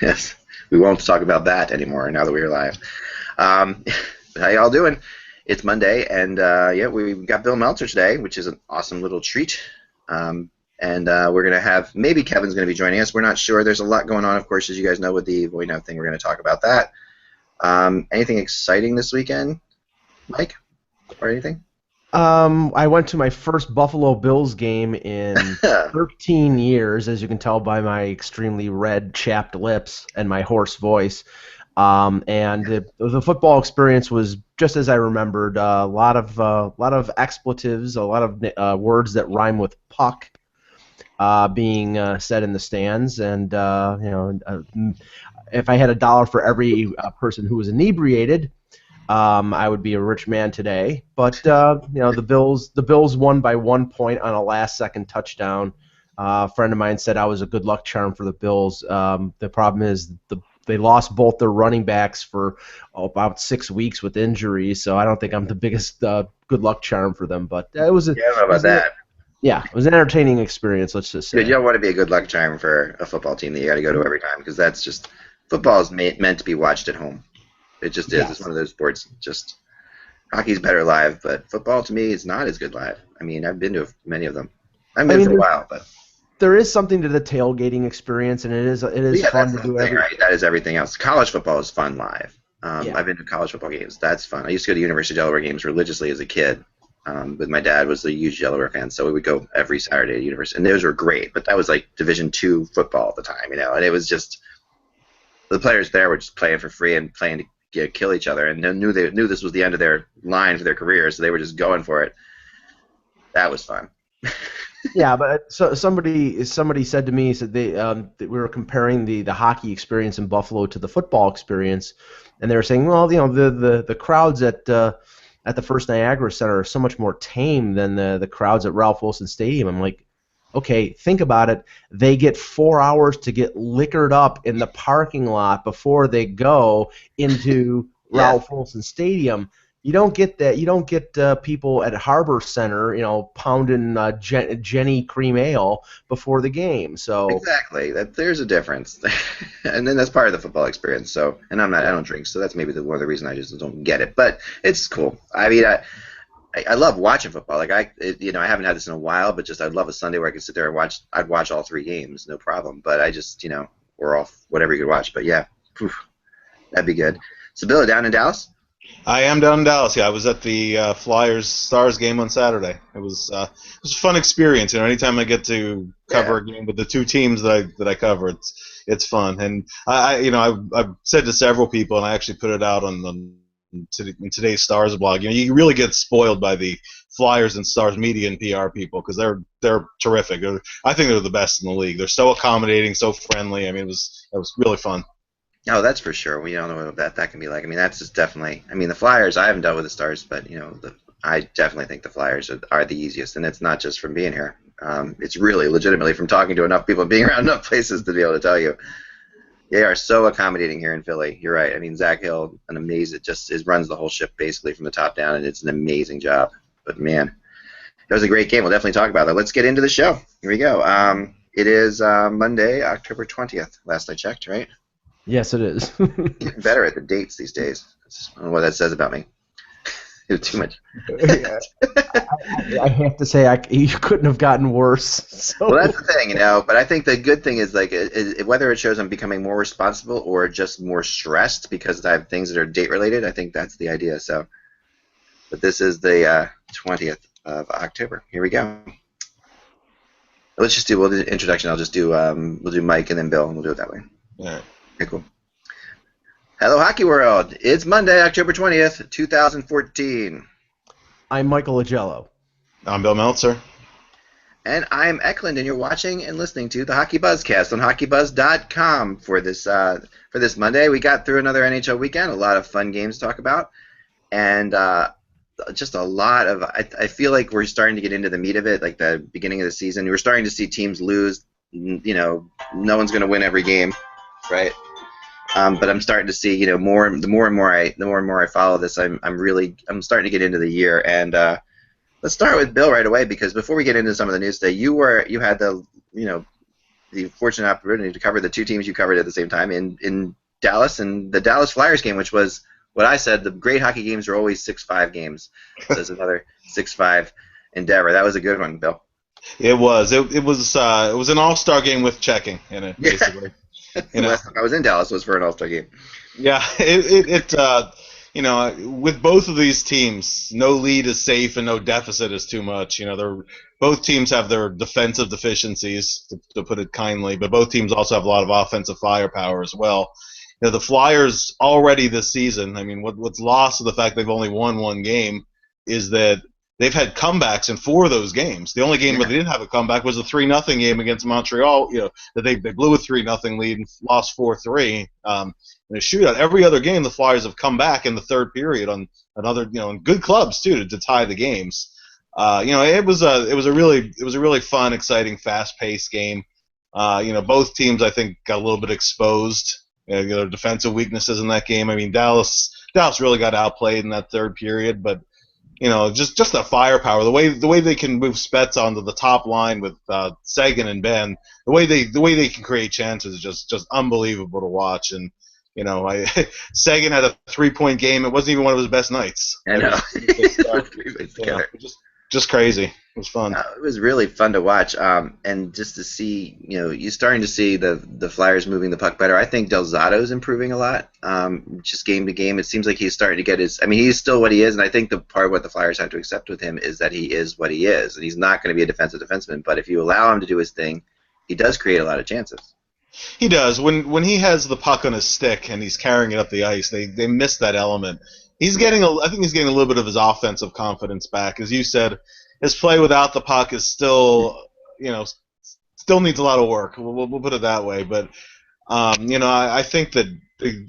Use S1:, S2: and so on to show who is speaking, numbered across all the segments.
S1: Yes, we won't talk about that anymore now that we're live. Um, how y'all doing? It's Monday, and yeah, we got Bill Meltzer today, which is an awesome little treat. And we're going to have, maybe Kevin's going to be joining us. We're not sure. There's a lot going on, of course, as you guys know, with the Void Now thing. We're going to talk about that. Anything exciting this weekend, Mike, or anything?
S2: I went to my first Buffalo Bills game in 13 years, as you can tell by my extremely red, chapped lips and my hoarse voice. And the football experience was just as I remembered. A lot of expletives, a lot of words that rhyme with puck being said in the stands, and if I had $1 for every person who was inebriated, I would be a rich man today. But the Bills won by 1 point on a last-second touchdown. A friend of mine said I was a good luck charm for the Bills. The problem is they lost both their running backs for about 6 weeks with injuries, so I don't think I'm the biggest good luck charm for them. But it was
S1: I don't know about that.
S2: Yeah, it was an entertaining experience. Let's just say.
S1: Dude, you don't want to be a good luck charm for a football team that you got to go to every time, because that's just football is meant to be watched at home. It just is.
S2: Yes.
S1: It's one of those sports. Just hockey's better live, but football to me is not as good live. I mean, I've been to many of them. I've been for a while, but
S2: there is something to the tailgating experience, and it is fun to do.
S1: Right? That is everything else. College football is fun live. I've been to college football games. That's fun. I used to go to University of Delaware games religiously as a kid. But my dad was a huge Delaware fan, so we would go every Saturday to University, and those were great. But that was like Division II football at the time, and it was just the players there were just playing for free and playing to kill each other, and they knew this was the end of their line for their career, so they were just going for it. That was fun.
S2: Yeah, but somebody said to me, that we were comparing the hockey experience in Buffalo to the football experience, and they were saying, well, the crowds at the First Niagara Center are so much more tame than the crowds at Ralph Wilson Stadium. I'm like, okay, think about it. They get 4 hours to get liquored up in the parking lot before they go into Ralph Wilson Stadium. You don't get that. You don't get people at Harbor Center, pounding Jenny Cream Ale before the game. So
S1: exactly, there's a difference, and then that's part of the football experience. So, and I don't drink, so that's maybe one of the reasons I just don't get it. But it's cool. I mean, I love watching football. Like I haven't had this in a while, but just I'd love a Sunday where I could sit there and watch. I'd watch all 3 games, no problem. But I just we're off whatever you could watch. But yeah, that'd be good. So Bill, down in Dallas.
S3: I am down in Dallas. Yeah, I was at the Flyers Stars game on Saturday. It was a fun experience. Anytime I get to cover a game with the 2 teams that I cover, it's fun. And I've said to several people, and I actually put it out in today's Stars blog. You really get spoiled by the Flyers and Stars media and PR people because they're terrific. I think they're the best in the league. They're so accommodating, so friendly. I mean, it was really fun.
S1: Oh, that's for sure. We don't know what that can be like. I mean, that's just definitely. I mean, the Flyers. I haven't dealt with the Stars, but I definitely think the Flyers are the easiest, and it's not just from being here. It's really legitimately from talking to enough people, being around enough places to be able to tell you. They are so accommodating here in Philly. You're right. I mean, Zach Hill, an amazing, runs the whole ship basically from the top down, and it's an amazing job. But man, it was a great game. We'll definitely talk about that. Let's get into the show. Here we go. It is Monday, October 20th. Last I checked, right?
S2: Yes, it is.
S1: Getting better at the dates these days. I don't know what that says about me. It's too much.
S2: I have to say, you couldn't have gotten worse. So.
S1: Well, that's the thing, But I think the good thing is whether it shows I'm becoming more responsible or just more stressed because I have things that are date related. I think that's the idea. So, but this is the 20th of October. Here we go. We'll do the introduction. I'll just do we'll do Mike and then Bill, and we'll do it that way.
S3: All right.
S1: Okay, cool. Hello, Hockey World. It's Monday, October 20th, 2014.
S2: I'm Michael Agello.
S3: I'm Bill Meltzer.
S1: And I'm Eklund, and you're watching and listening to the HockeyBuzzCast on HockeyBuzz.com for this Monday. We got through another NHL weekend, a lot of fun games to talk about, and just a lot of. I feel like we're starting to get into the meat of it, like the beginning of the season. We're starting to see teams lose. No one's going to win every game. Right, but I'm starting to see, the more and more I follow this, I'm starting to get into the year, and let's start with Bill right away because before we get into some of the news today, you had the the fortunate opportunity to cover the two teams you covered at the same time in Dallas and the Dallas Flyers game, which was what I said. The great hockey games are always 6-5 games. So there's another 6-5 endeavor. That was a good one, Bill.
S3: It was. It was an all-star game with checking in it, basically.
S1: The last time I was in Dallas was for an all-star game.
S3: Yeah, with both of these teams, no lead is safe and no deficit is too much. Both teams have their defensive deficiencies, to put it kindly, but both teams also have a lot of offensive firepower as well. The Flyers already this season, I mean, what's lost to the fact they've only won one game is that they've had comebacks in 4 of those games. The only game where they didn't have a comeback was the 3-0 game against Montreal. That they blew a 3-0 lead and lost 4-3 in a shootout. Every other game, the Flyers have come back in the third period on another, in good clubs too, to tie the games. It was a really fun, exciting, fast-paced game. Both teams I think got a little bit exposed. Defensive weaknesses in that game. I mean, Dallas really got outplayed in that third period, but just the firepower, the way they can move Spets onto the top line with Seguin and Ben, the way they can create chances is just unbelievable to watch. And Seguin had a 3-point game. It wasn't even one of his best nights.
S1: I know.
S3: Just crazy. It was fun.
S1: It was really fun to watch, and just to see, you're starting to see the Flyers moving the puck better. I think Del Zotto's improving a lot, just game to game. It seems like he's starting to get his. I mean, he's still what he is, and I think the part of what the Flyers have to accept with him is that he is what he is, and he's not going to be a defensive defenseman. But if you allow him to do his thing, he does create a lot of chances.
S3: He does. When he has the puck on his stick and he's carrying it up the ice, they miss that element. I think he's getting a little bit of his offensive confidence back. As you said, his play without the puck is still needs a lot of work. We'll put it that way. But I think the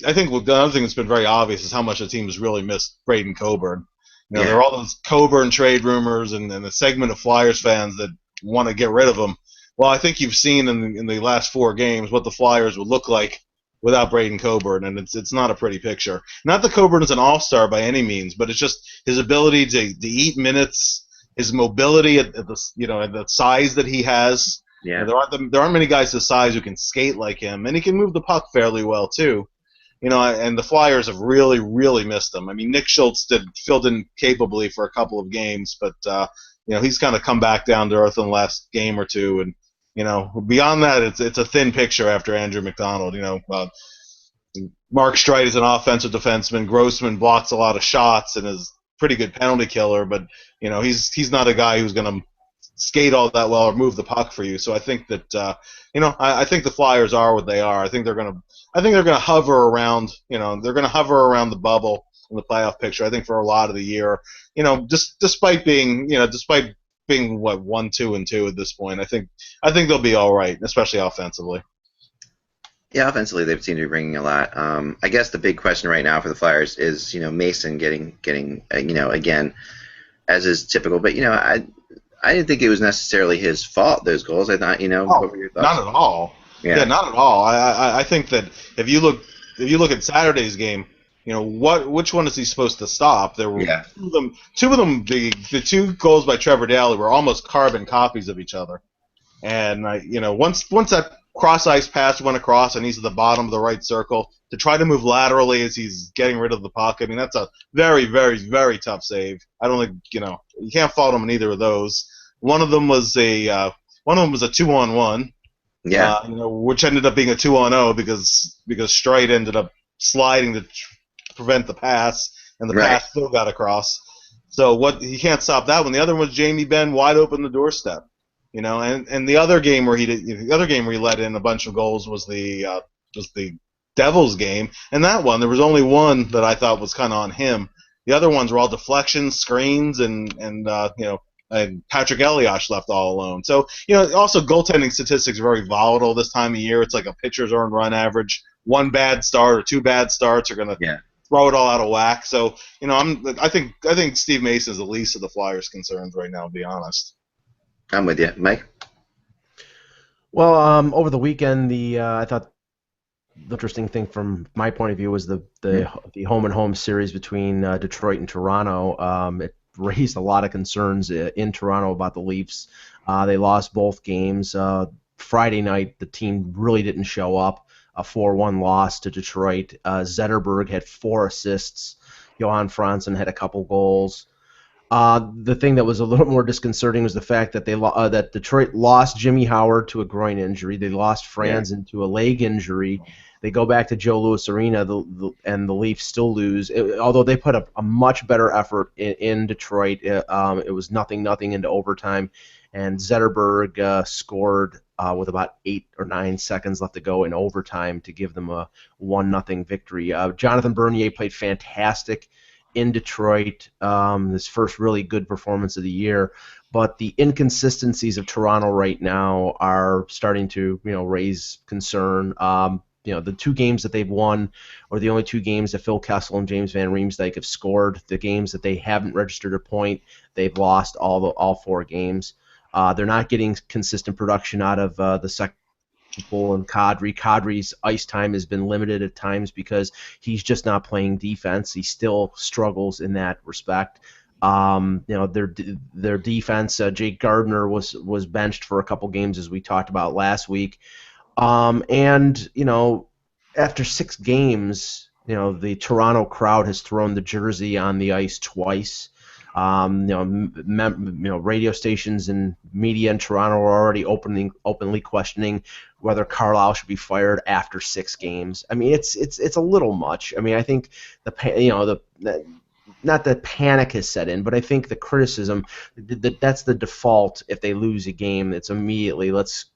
S3: other thing that's been very obvious is how much the team has really missed Braden Coburn. There are all those Coburn trade rumors and a segment of Flyers fans that want to get rid of him. Well, I think you've seen in the last 4 games what the Flyers would look like without Braden Coburn, and it's not a pretty picture. Not that Coburn is an all-star by any means, but it's just his ability to eat minutes, his mobility at the size that he has.
S1: Yeah.
S3: There aren't many guys his size who can skate like him, and he can move the puck fairly well too. And the Flyers have really, really missed him. I mean, Nick Schultz filled in capably for a couple of games, but he's kind of come back down to earth in the last game or two, and beyond that, it's a thin picture after Andrew McDonald. Mark Streit is an offensive defenseman. Grossman blocks a lot of shots and is a pretty good penalty killer, but he's not a guy who's going to skate all that well or move the puck for you. So I think that I think the Flyers are what they are. I think they're going to hover around. They're going to hover around the bubble in the playoff picture. I think for a lot of the year. Despite being 1-2-2 at this point, I think they'll be all right, especially offensively.
S1: Yeah, offensively they've seemed to be bringing a lot. I guess the big question right now for the Flyers is Mason getting again, as is typical. But I didn't think it was necessarily his fault, those goals. I thought what were your thoughts?
S3: Not at all. Yeah, not at all. I think that if you look at Saturday's game. Which one is he supposed to stop? There were two of them. The 2 goals by Trevor Daley were almost carbon copies of each other. And once that cross ice pass went across and he's at the bottom of the right circle, to try to move laterally as he's getting rid of the puck. I mean, that's a very, very, very tough save. I don't think you can't fault him in either of those. One of them was a 2-on-1.
S1: Yeah.
S3: Which ended up being a 2-on-0 because Streit ended up sliding to prevent the pass, and the pass still got across. So he can't stop that one. The other one was Jamie Benn wide open the doorstep. And the other game where he let in a bunch of goals was the Devils game, and that one there was only one that I thought was kind of on him. The other ones were all deflections, screens, and Patrick Elias left all alone. So also goaltending statistics are very volatile this time of year. It's like a pitcher's earned run average. One bad start or 2 bad starts are gonna throw it all out of whack. So I think Steve Mason is the least of the Flyers' concerns right now, to be honest.
S1: I'm with you, Mike.
S2: Well, over the weekend, I thought the interesting thing from my point of view was the home and home series between Detroit and Toronto. It raised a lot of concerns in Toronto about the Leafs. They lost both games. Friday night, the team really didn't show up. A 4-1 loss to Detroit. Zetterberg had 4 assists. Johan Franzen had a couple goals. The thing that was a little more disconcerting was the fact that that Detroit lost Jimmy Howard to a groin injury. They lost Franzen to a leg injury. They go back to Joe Louis Arena, and the Leafs still lose. Although they put a much better effort in Detroit. It was 0-0 into overtime, and Zetterberg scored with about 8 or 9 seconds left to go in overtime to give them a 1-0 victory. Jonathan Bernier played fantastic in Detroit, his first really good performance of the year, but the inconsistencies of Toronto right now are starting to, raise concern. The 2 games that they've won are the only 2 games that Phil Kessel and James Van Riemsdyk have scored. The games that they haven't registered a point, they've lost all 4 games. They're not getting consistent production out of the second and Kadri. Kadri's ice time has been limited at times because he's just not playing defense. He still struggles in that respect. Their defense, Jake Gardner was benched for a couple games, as we talked about last week. And after 6 games, the Toronto crowd has thrown the jersey on the ice twice. Radio stations and media in Toronto are already openly questioning whether Carlisle should be fired after 6 games. I mean, it's a little much. I mean, I think not that panic has set in, but I think the criticism that's the default. If they lose a game, it's immediately let's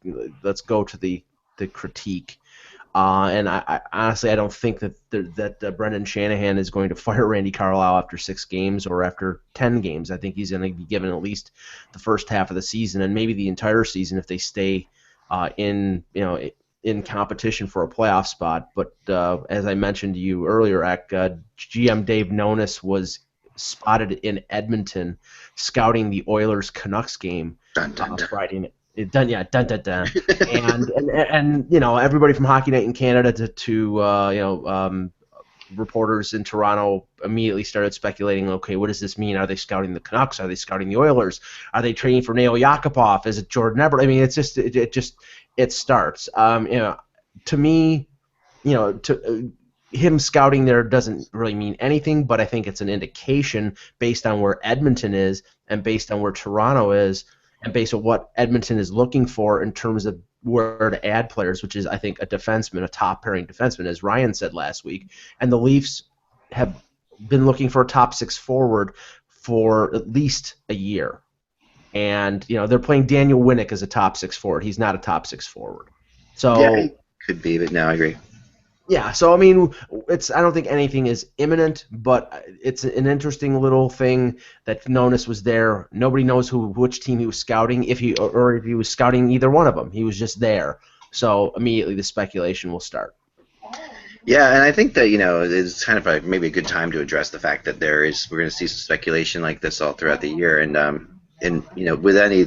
S2: go to the critique. And I honestly, I don't think that Brendan Shanahan is going to fire Randy Carlisle after 6 games or after 10 games. I think he's going to be given at least the first half of the season and maybe the entire season if they stay in competition for a playoff spot. But as I mentioned to you earlier, GM Dave Nonis was spotted in Edmonton scouting the Oilers Canucks game Friday night. Dun. and everybody from Hockey Night in Canada to reporters in Toronto immediately started speculating. Okay, what does this mean? Are they scouting the Canucks? Are they scouting the Oilers? Are they training for Nail Yakupov? Is it Jordan Everett? I mean, it's just it starts. To me, him scouting there doesn't really mean anything, but I think it's an indication based on where Edmonton is and based on where Toronto is. And based on what Edmonton is looking for in terms of where to add players, which is, I think, a defenseman, a top-pairing defenseman, as Ryan said last week. And the Leafs have been looking for a top-6 forward for at least a year. And, they're playing Daniel Winnick as a top-6 forward. He's not a top-6 forward. So
S1: yeah, he could be, but no, I agree.
S2: Yeah, so I mean, I don't think anything is imminent, but it's an interesting little thing that Nonis was there. Nobody knows which team he was scouting, if he was scouting either one of them. He was just there. So immediately the speculation will start.
S1: Yeah, and I think that it's kind of maybe a good time to address the fact that we're going to see some speculation like this all throughout the year, and with any.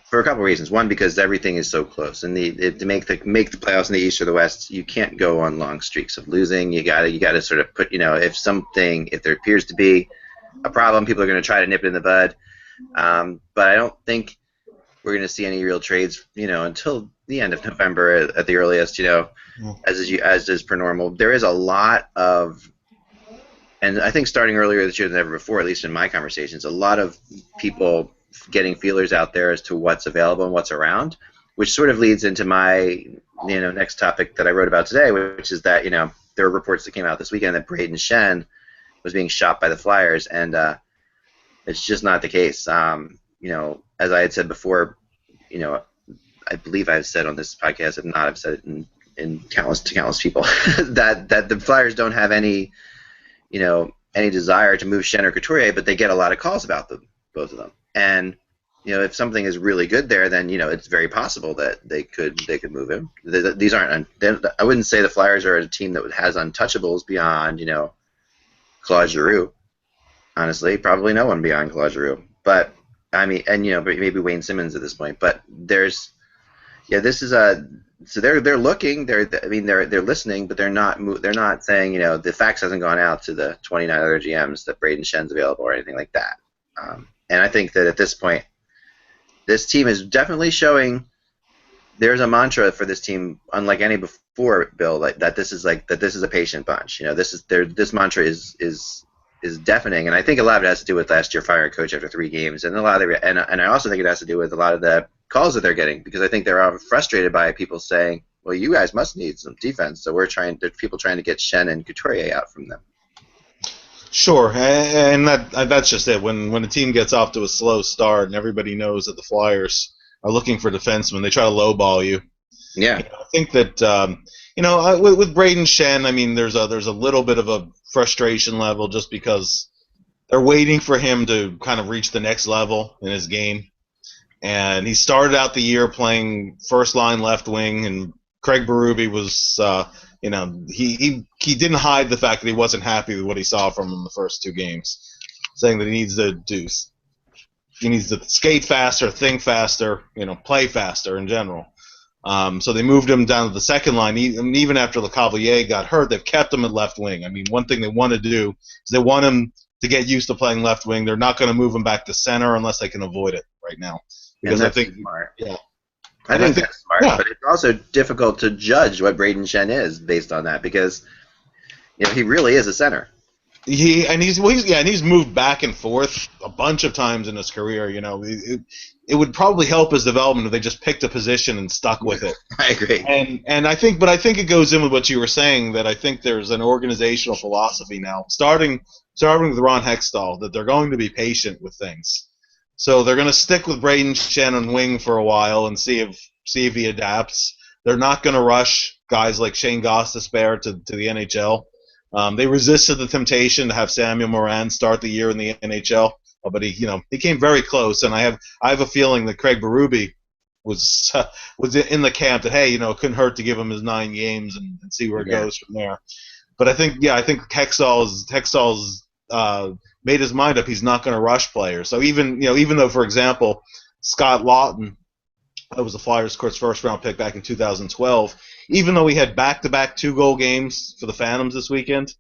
S1: For a couple of reasons. One, because everything is so close, and to make the playoffs in the East or the West, you can't go on long streaks of losing. You got to sort of put if there appears to be a problem, people are going to try to nip it in the bud. But I don't think we're going to see any real trades, until the end of November at the earliest. As is per normal. There is a lot of, and I think starting earlier this year than ever before, at least in my conversations, a lot of people getting feelers out there as to what's available and what's around, which sort of leads into my next topic that I wrote about today, which is that there are reports that came out this weekend that Braden Shen was being shot by the Flyers, and it's just not the case. As I had said before, I believe I've said on this podcast, if not, I've said it in countless people that the Flyers don't have any desire to move Shen or Couturier, but they get a lot of calls about them, both of them. And if something is really good there, then it's very possible that they could move him. These aren't. I wouldn't say the Flyers are a team that has untouchables beyond Claude Giroux. Honestly, probably no one beyond Claude Giroux. But I mean, and but maybe Wayne Simmons at this point. But this is a. So they're looking. They're listening, but they're not saying the fax hasn't gone out to the 29 other GMs that Braden Shen's available or anything like that. And I think that at this point, this team is definitely showing there's a mantra for this team, unlike any before, Bill, that this is a patient bunch. This mantra is deafening, and I think a lot of it has to do with last year firing a coach after 3 games, and a lot of and I also think it has to do with a lot of the calls that they're getting, because I think they're all frustrated by people saying, well, you guys must need some defense, so there's people trying to get Shen and Couturier out from them.
S3: Sure, and that's just it. When a team gets off to a slow start and everybody knows that the Flyers are looking for defensemen, they try to lowball you.
S1: Yeah.
S3: I think that with Braden Shen, I mean, there's a little bit of a frustration level just because they're waiting for him to kind of reach the next level in his game. And he started out the year playing first line left wing, and Craig Berube was, he didn't hide the fact that he wasn't happy with what he saw from him the first 2 games, saying that he needs to skate faster, think faster, play faster in general. So they moved him down to the second line. Even after Lecavalier got hurt, they've kept him at left wing. I mean, one thing they want to do is they want him to get used to playing left wing. They're not going to move him back to center unless they can avoid it right now. Because I think
S1: smart.
S3: Yeah.
S1: I think that's smart, yeah. But it's also difficult to judge what Braden Shen is based on that, because he really is a center.
S3: He's moved back and forth a bunch of times in his career. It would probably help his development if they just picked a position and stuck with it.
S1: I agree.
S3: And I think it goes in with what you were saying, that I think there's an organizational philosophy now, starting with Ron Hextall, that they're going to be patient with things. So they're going to stick with Braden Shen on wing for a while and see if he adapts. They're not going to rush guys like Shane Gostisbehere to the NHL. They resisted the temptation to have Samuel Morin start the year in the NHL, but he came very close. And I have a feeling that Craig Berube was in the camp that, hey, it couldn't hurt to give him his 9 games and see where it goes from there. But I think Hextall's made his mind up. He's not going to rush players. So even though, for example, Scott Lawton, that was the Flyers' first round pick back in 2012, even though we had back-to-back 2-goal games for the Phantoms this weekend,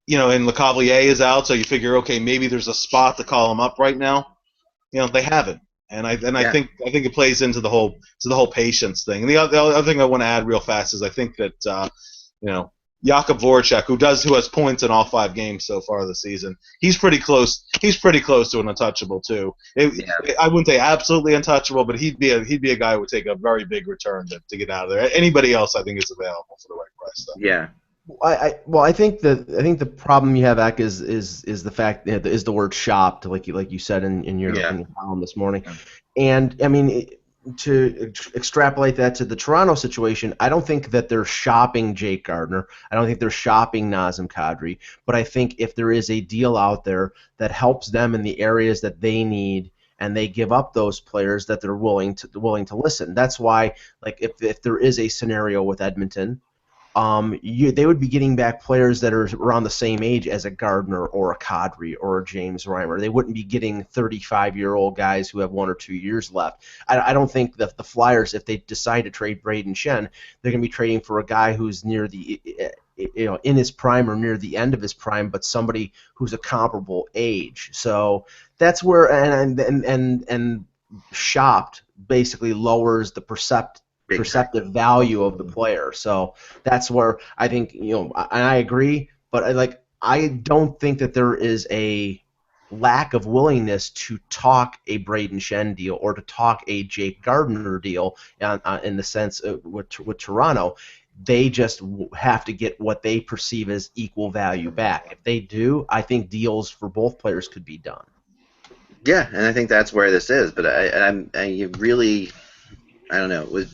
S3: and Lecavalier is out, so you figure, okay, maybe there's a spot to call him up right now. They haven't, and I think it plays into the whole patience thing. And the other thing I want to add real fast is I think that Jakub Voracek, who has points in all 5 games so far this season, he's pretty close. He's pretty close to an untouchable too. I wouldn't say absolutely untouchable, but he'd be a guy who would take a very big return to get out of there. Anybody else, I think, is available for the right price, though.
S1: Yeah.
S2: I think the problem you have, Eck, is the fact is the word shopped, like you said in your column this morning, and I mean. To extrapolate that to the Toronto situation, I don't think that they're shopping Jake Gardiner. I don't think they're shopping Nazem Kadri. But I think if there is a deal out there that helps them in the areas that they need, and they give up those players, that they're willing to listen. That's why, like, if there is a scenario with Edmonton, they would be getting back players that are around the same age as a Gardner or a Kadri or a James Reimer. They wouldn't be getting 35-year-old guys who have 1 or 2 years left. I don't think that the Flyers, if they decide to trade Braden Shen, they're going to be trading for a guy who's near the in his prime or near the end of his prime, but somebody who's a comparable age. So that's where and shopped basically lowers the perceptive value of the player. So that's where I think, and I agree, but I don't think that there is a lack of willingness to talk a Braden Shen deal or to talk a Jake Gardiner deal in the sense with Toronto. They just have to get what they perceive as equal value back. If they do, I think deals for both players could be done.
S1: Yeah, and I think that's where this is. But I really, I don't know.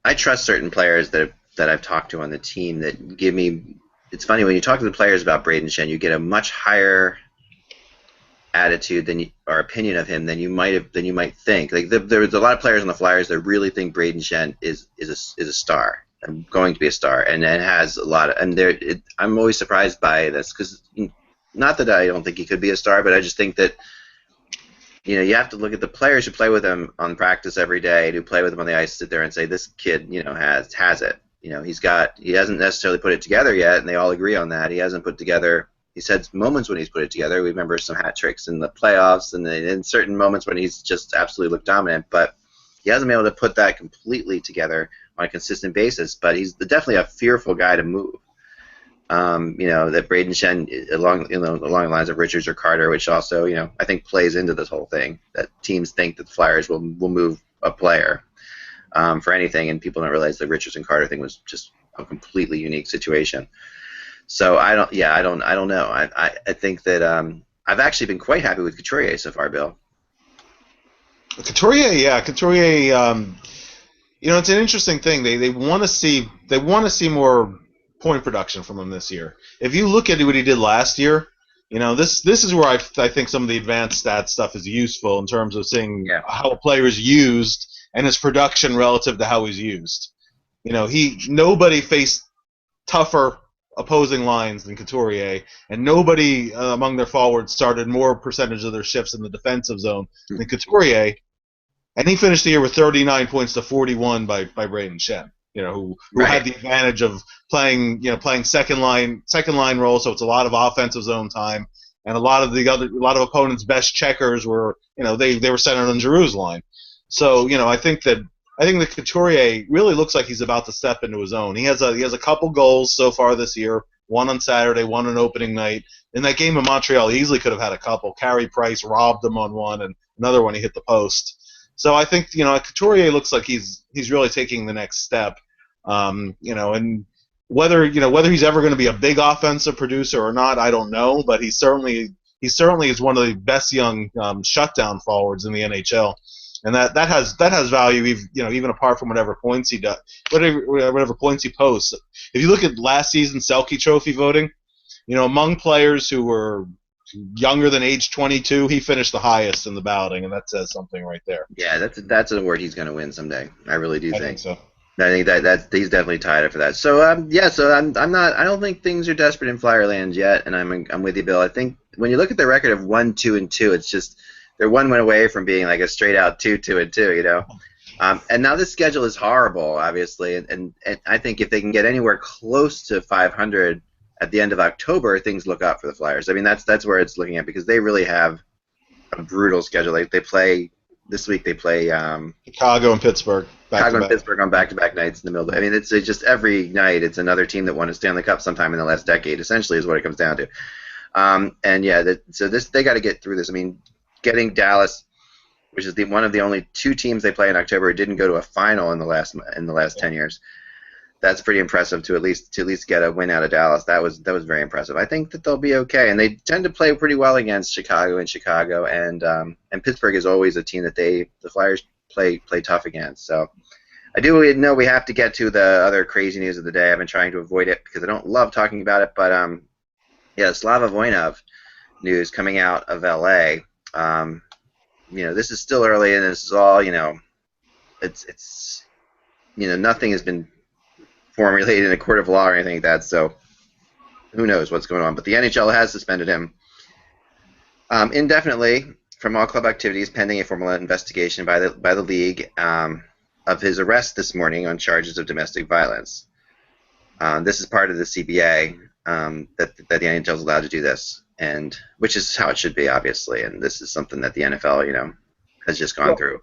S1: I trust certain players that I've talked to on the team that give me. It's funny when you talk to the players about Braden Shen, you get a much higher attitude or opinion of him than you might think. Like there's a lot of players on the Flyers that really think Braden Shen is a star. I'm going to be a star, and it has a lot of. And I'm always surprised by this because not that I don't think he could be a star, but I just think that. You have to look at the players who play with him on practice every day, and who play with him on the ice, sit there and say, this kid, has it. He hasn't necessarily put it together yet, and they all agree on that. He hasn't put together. He's had moments when he's put it together. We remember some hat tricks in the playoffs, and in certain moments when he's just absolutely looked dominant. But He hasn't been able to put that completely together on a consistent basis, but he's definitely a fearful guy to move. That Braden Shen along the lines of Richards or Carter, which also I think plays into this whole thing that teams think that the Flyers will move a player for anything, and people don't realize the Richards and Carter thing was just a completely unique situation. So I don't know. I think that I've actually been quite happy with Couturier so far, Bill.
S3: Couturier. It's an interesting thing. They want to see more point production from him this year. If you look at what he did last year, this is where I think some of the advanced stat stuff is useful in terms of seeing how a player is used and his production relative to how he's used. Nobody faced tougher opposing lines than Couturier, and nobody among their forwards started more percentage of their shifts in the defensive zone than Couturier, and he finished the year with 39 points to 41 by Braden Shen. Who had the advantage of playing second line role, so it's a lot of offensive zone time, and a lot of opponents' best checkers were they were centered on Giroux's line. So I think that Couturier really looks like he's about to step into his own. He has a couple goals so far this year, one on Saturday, one on opening night. In that game in Montreal, he easily could have had a couple. Carey Price robbed him on one, and another one he hit the post. So I think Couturier looks like he's really taking the next step. And whether he's ever going to be a big offensive producer or not, I don't know. But he certainly is one of the best young shutdown forwards in the NHL, and that has value. Even apart from whatever points he does, whatever points he posts. If you look at last season's Selke Trophy voting, among players who were younger than age 22, he finished the highest in the balloting, and that says something right there.
S1: Yeah, that's an award he's going to win someday. I really do think
S3: so.
S1: I think that he's definitely tied up for that. So I'm not. I don't think things are desperate in Flyerland yet, and I'm with you, Bill. I think when you look at the record of 1-2-2, it's just they're one win away from being like a straight out 2-2-2. And now this schedule is horrible, obviously, and I think if they can get anywhere close to 500 at the end of October, things look up for the Flyers. I mean, that's where it's looking at, because they really have a brutal schedule. They play this week. They play
S3: Chicago and Pittsburgh.
S1: Pittsburgh on back-to-back nights in the middle. I mean, it's just every night it's another team that won a Stanley Cup sometime in the last decade. Essentially, is what it comes down to. They got to get through this. I mean, getting Dallas, which is one of the only two teams they play in October who didn't go to a final in the last 10 years. That's pretty impressive to at least get a win out of Dallas. That was very impressive. I think that they'll be okay, and they tend to play pretty well against Chicago, and Pittsburgh is always a team that the Flyers play tough against. So I do know we have to get to the other crazy news of the day. I've been trying to avoid it because I don't love talking about it, but Slava Voinov news coming out of LA. This is still early, and this is all it's nothing has been formulated in a court of law or anything like that, so who knows what's going on. But the NHL has suspended him indefinitely from all club activities pending a formal investigation by the league of his arrest this morning on charges of domestic violence. This is part of the CBA that the NHL is allowed to do this, and which is how it should be, obviously. And this is something that the NFL, has just gone through.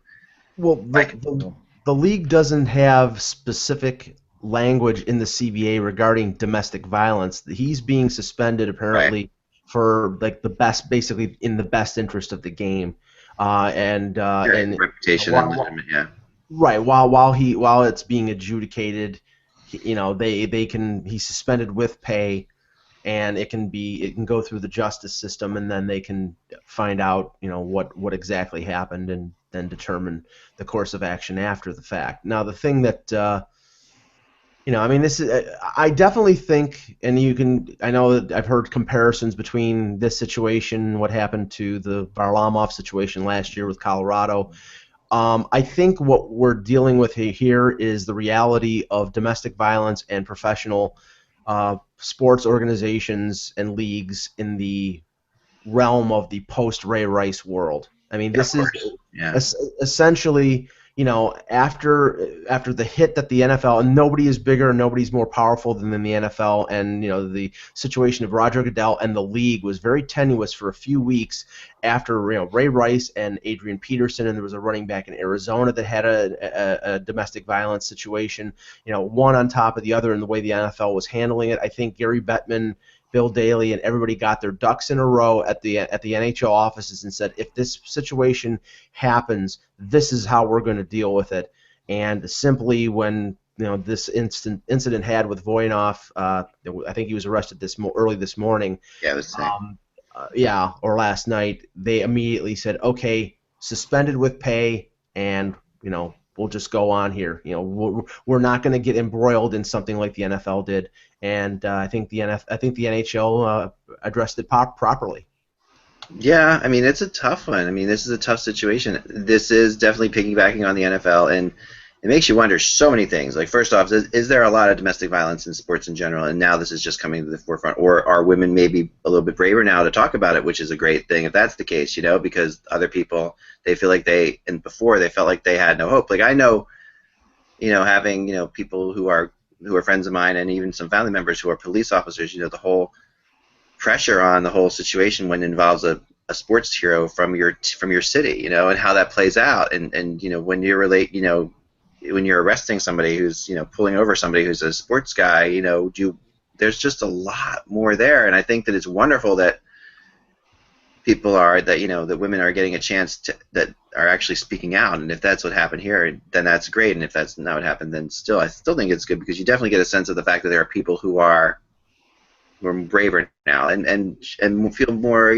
S2: Well, the league doesn't have specific language in the CBA regarding domestic violence. He's being suspended apparently for basically in the best interest of the game, and
S1: reputation and legitimate,
S2: Right. While it's being adjudicated, he's suspended with pay, and it can go through the justice system, and then they can find out what exactly happened, and then determine the course of action after the fact. Now, the thing that this is. I definitely think, and I know that I've heard comparisons between this situation, what happened to the Varlamov situation last year with Colorado. I think what we're dealing with here is the reality of domestic violence and professional sports organizations and leagues in the realm of the post-Ray Rice world. I mean, this is essentially, after the hit that the NFL, and nobody is bigger, nobody's more powerful than the NFL, and the situation of Roger Goodell and the league was very tenuous for a few weeks after Ray Rice and Adrian Peterson, and there was a running back in Arizona that had a domestic violence situation, one on top of the other in the way the NFL was handling it. I think Gary Bettman, Bill Daly, and everybody got their ducks in a row at the NHL offices and said, if this situation happens, this is how we're going to deal with it. And simply when this incident had with Voinov, I think he was arrested early this morning.
S1: Yeah, it was
S2: or last night. They immediately said, okay, suspended with pay, and we'll just go on here. We're not going to get embroiled in something like the NFL did, and I think the NHL addressed it properly.
S1: Yeah, I mean, it's a tough one. I mean, this is a tough situation. This is definitely piggybacking on the NFL, and it makes you wonder so many things. Like, first off, is there a lot of domestic violence in sports in general, and now this is just coming to the forefront? Or are women maybe a little bit braver now to talk about it, which is a great thing if that's the case, because other people, they feel like and before they felt like they had no hope. Like, I know, having, people who are friends of mine and even some family members who are police officers, the whole pressure on the whole situation when it involves a sports hero from your city, and how that plays out, and when when you're arresting somebody who's pulling over somebody who's a sports guy, there's just a lot more there, and I think that it's wonderful that that women are getting a chance that are actually speaking out, and if that's what happened here, then that's great, and if that's not what happened, then I still think it's good, because you definitely get a sense of the fact that there are people who are braver now and feel more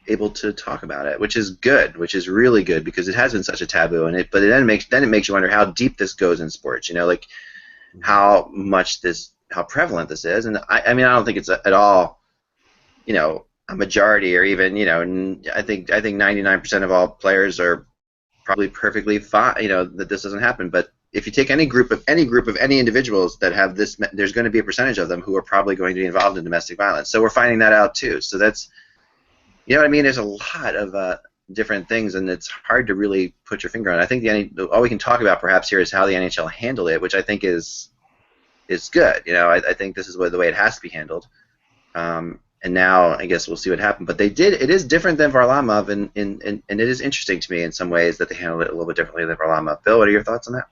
S1: able to talk about it, which is good, which is really good, because it has been such a taboo, but it makes you wonder how deep this goes in sports, like how prevalent this is, and I mean, I don't think it's at all a majority, or even I think 99% of all players are probably perfectly fine that this doesn't happen, but if you take any group of any individuals that have this, there's going to be a percentage of them who are probably going to be involved in domestic violence. So we're finding that out too. So that's, what I mean? There's a lot of different things, and it's hard to really put your finger on it. I think all we can talk about perhaps here is how the NHL handled it, which I think is good. I think this is the way it has to be handled. And now I guess we'll see what happens. But it is different than Varlamov, and it is interesting to me in some ways that they handled it a little bit differently than Varlamov. Bill, what are your thoughts on that?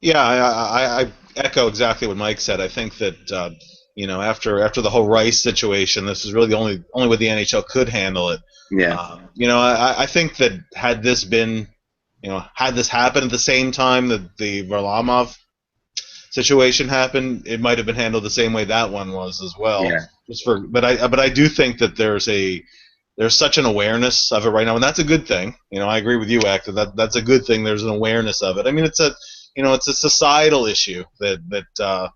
S3: Yeah, I echo exactly what Mike said. I think that after the whole Rice situation, this is really the only way the NHL could handle it.
S1: Yeah.
S3: I think that had this happened at the same time that the Varlamov situation happened, it might have been handled the same way that one was as well.
S1: Yeah.
S3: But I do think that there's such an awareness of it right now, and that's a good thing. I agree with you, Ack, that's a good thing. There's an awareness of it. I mean, it's a societal issue that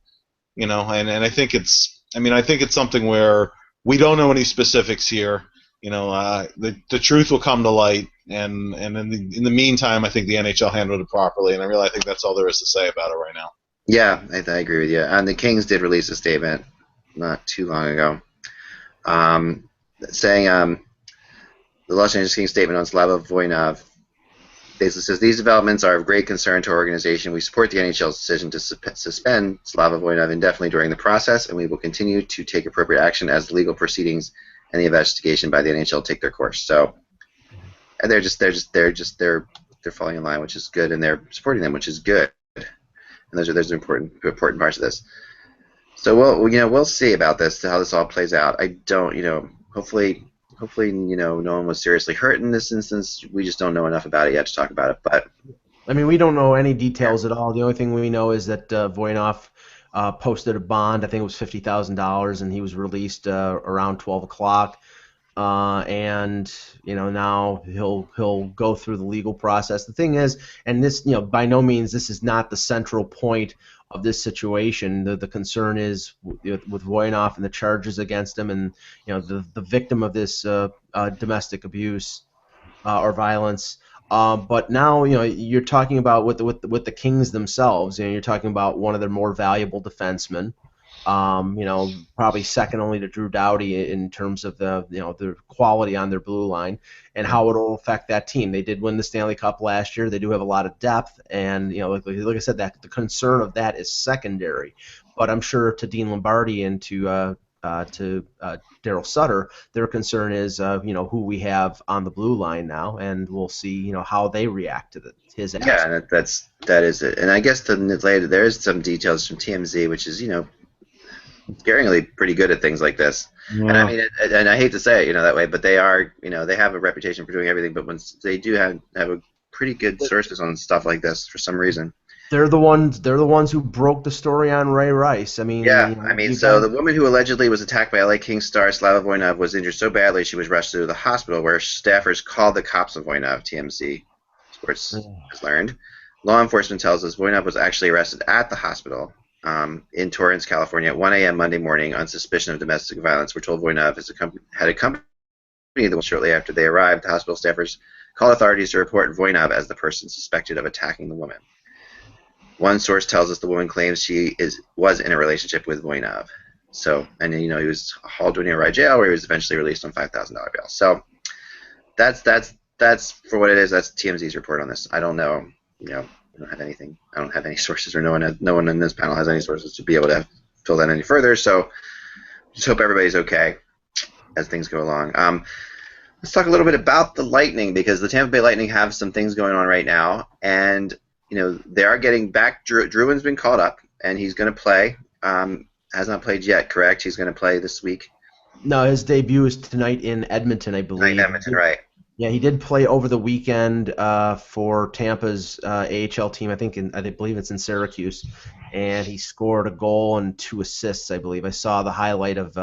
S3: and I think it's something where we don't know any specifics here. The truth will come to light, and in the meantime, I think the NHL handled it properly, and I think that's all there is to say about it right now.
S1: Yeah, I agree with you. And the Kings did release a statement not too long ago, saying the Los Angeles Kings statement on Slava Voinov basically says, these developments are of great concern to our organization. We support the NHL's decision to suspend Slava Voinov indefinitely during the process, and we will continue to take appropriate action as the legal proceedings and the investigation by the NHL take their course. So, and they're falling in line, which is good, and they're supporting them, which is good. And those are important parts of this. So we'll see about this, how this all plays out. I don't, hopefully, no one was seriously hurt in this instance. We just don't know enough about it yet to talk about it. But
S2: I mean, we don't know any details at all. The only thing we know is that Voinov posted a bond. I think it was $50,000, and he was released around 12 o'clock. And now he'll go through the legal process. The thing is, and this by no means this is not the central point of this situation. The concern is with Voinov and the charges against him, and the victim of this domestic abuse or violence. But now you're talking about with the Kings themselves. You're talking about one of their more valuable defensemen. Probably second only to Drew Doughty in terms of the quality on their blue line and how it'll affect that team. They did win the Stanley Cup last year. They do have a lot of depth, and like I said, that the concern of that is secondary. But I'm sure to Dean Lombardi and to Daryl Sutter, their concern is who we have on the blue line now, and we'll see how they react to his absence.
S1: Yeah, that is it. And I guess later there is some details from TMZ, which is scaringly pretty good at things like this.
S3: Yeah.
S1: And I mean, and I hate to say it, that way, but they are, they have a reputation for doing everything. But when they do have a pretty good sources on stuff like this for some reason.
S2: They're the ones who broke the story on Ray Rice. I mean,
S1: so the woman who allegedly was attacked by LA Kings star Slava Voynov was injured so badly she was rushed to the hospital, where staffers called the cops on Voynov. TMZ Sports has learned. Law enforcement tells us Voynov was actually arrested at the hospital in Torrance, California, at 1 a.m. Monday morning on suspicion of domestic violence. We're told Voynov had accompanied them shortly after they arrived. The hospital staffers called authorities to report Voynov as the person suspected of attacking the woman. One source tells us the woman claims she was in a relationship with Voynov. So, and he was hauled to a nearby jail where he was eventually released on $5,000 bail. So, that's for what it is. That's TMZ's report on this. I don't know. I don't have anything. I don't have any sources, or no one in this panel has any sources to be able to fill that any further. So, just hope everybody's okay as things go along. Let's talk a little bit about the Lightning, because the Tampa Bay Lightning have some things going on right now, and they are getting back. Druin's been called up, and he's going to play. Has not played yet, correct? He's going to play this week.
S2: No, his debut is tonight in Edmonton, I believe.
S1: Tonight in Edmonton, right?
S2: Yeah, he did play over the weekend for Tampa's AHL team. I believe it's in Syracuse, and he scored a goal and 2 assists, I believe. I saw the highlight of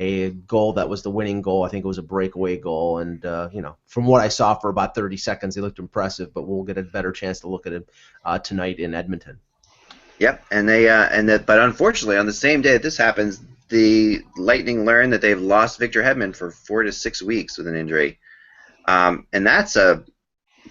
S2: a goal that was the winning goal. I think it was a breakaway goal, and from what I saw for about 30 seconds, he looked impressive. But we'll get a better chance to look at him tonight in Edmonton. Yep,
S1: but unfortunately, on the same day that this happens, the Lightning learn that they've lost Victor Hedman for 4 to 6 weeks with an injury. And that's a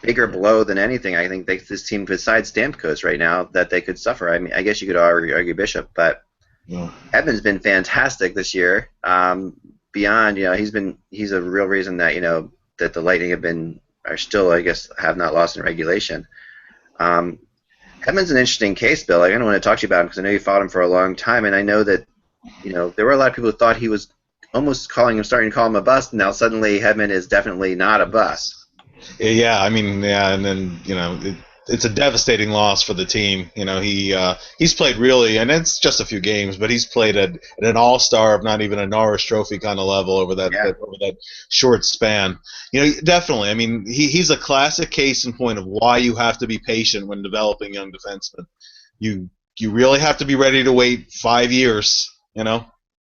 S1: bigger blow than anything I think this team, besides Stamkos right now, that they could suffer. I mean, I guess you could argue Bishop, but Edman's been fantastic this year. Beyond, he's a real reason that that the Lightning are still, I guess, have not lost in regulation. Hedman's an interesting case, Bill. I don't want to talk to you about him because I know you followed him for a long time, and I know that there were a lot of people who thought he was almost starting to call him a bust. Now suddenly Hedman is definitely not a bust.
S3: Yeah, and then it's a devastating loss for the team. He's played really, and it's just a few games, but he's played at an all-star, if not even a Norris Trophy kind of level over that short span. Definitely. I mean, he's a classic case in point of why you have to be patient when developing young defensemen. You really have to be ready to wait 5 years.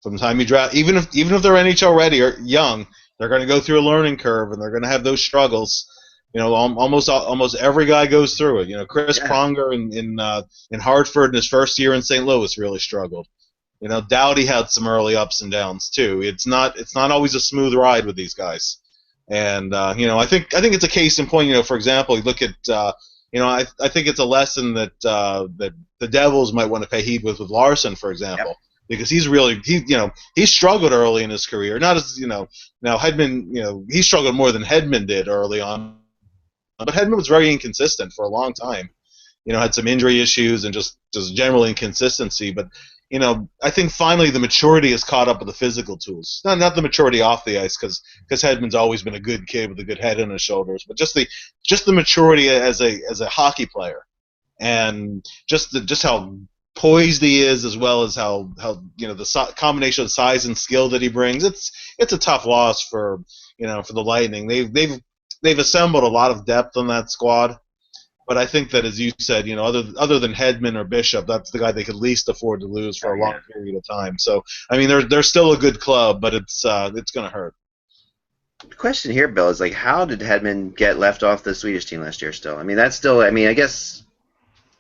S3: From the time you draft, even if they're NHL ready or young, they're going to go through a learning curve, and they're going to have those struggles. Almost every guy goes through it. Chris Pronger in Hartford in his first year in St. Louis really struggled. Doughty had some early ups and downs too. It's not always a smooth ride with these guys. And I think it's a case in point. For example, you look at I think it's a lesson that the Devils might want to pay heed with Larson, for example. Yep. Because he struggled early in his career. Not as now Hedman, he struggled more than Hedman did early on. But Hedman was very inconsistent for a long time. Had some injury issues and just general inconsistency. But I think finally the maturity has caught up with the physical tools. Not the maturity off the ice, because Hedman's always been a good kid with a good head on his shoulders. But just the maturity as a hockey player, and just how poised he is, as well as how the combination of size and skill that he brings. It's a tough loss for the Lightning. They've assembled a lot of depth on that squad, but I think that, as you said, other than Hedman or Bishop, that's the guy they could least afford to lose for a long period of time. So I mean, they're still a good club, but it's going to hurt.
S1: The question here, Bill, is how did Hedman get left off the Swedish team last year? Still, I mean, that's still. I mean, I guess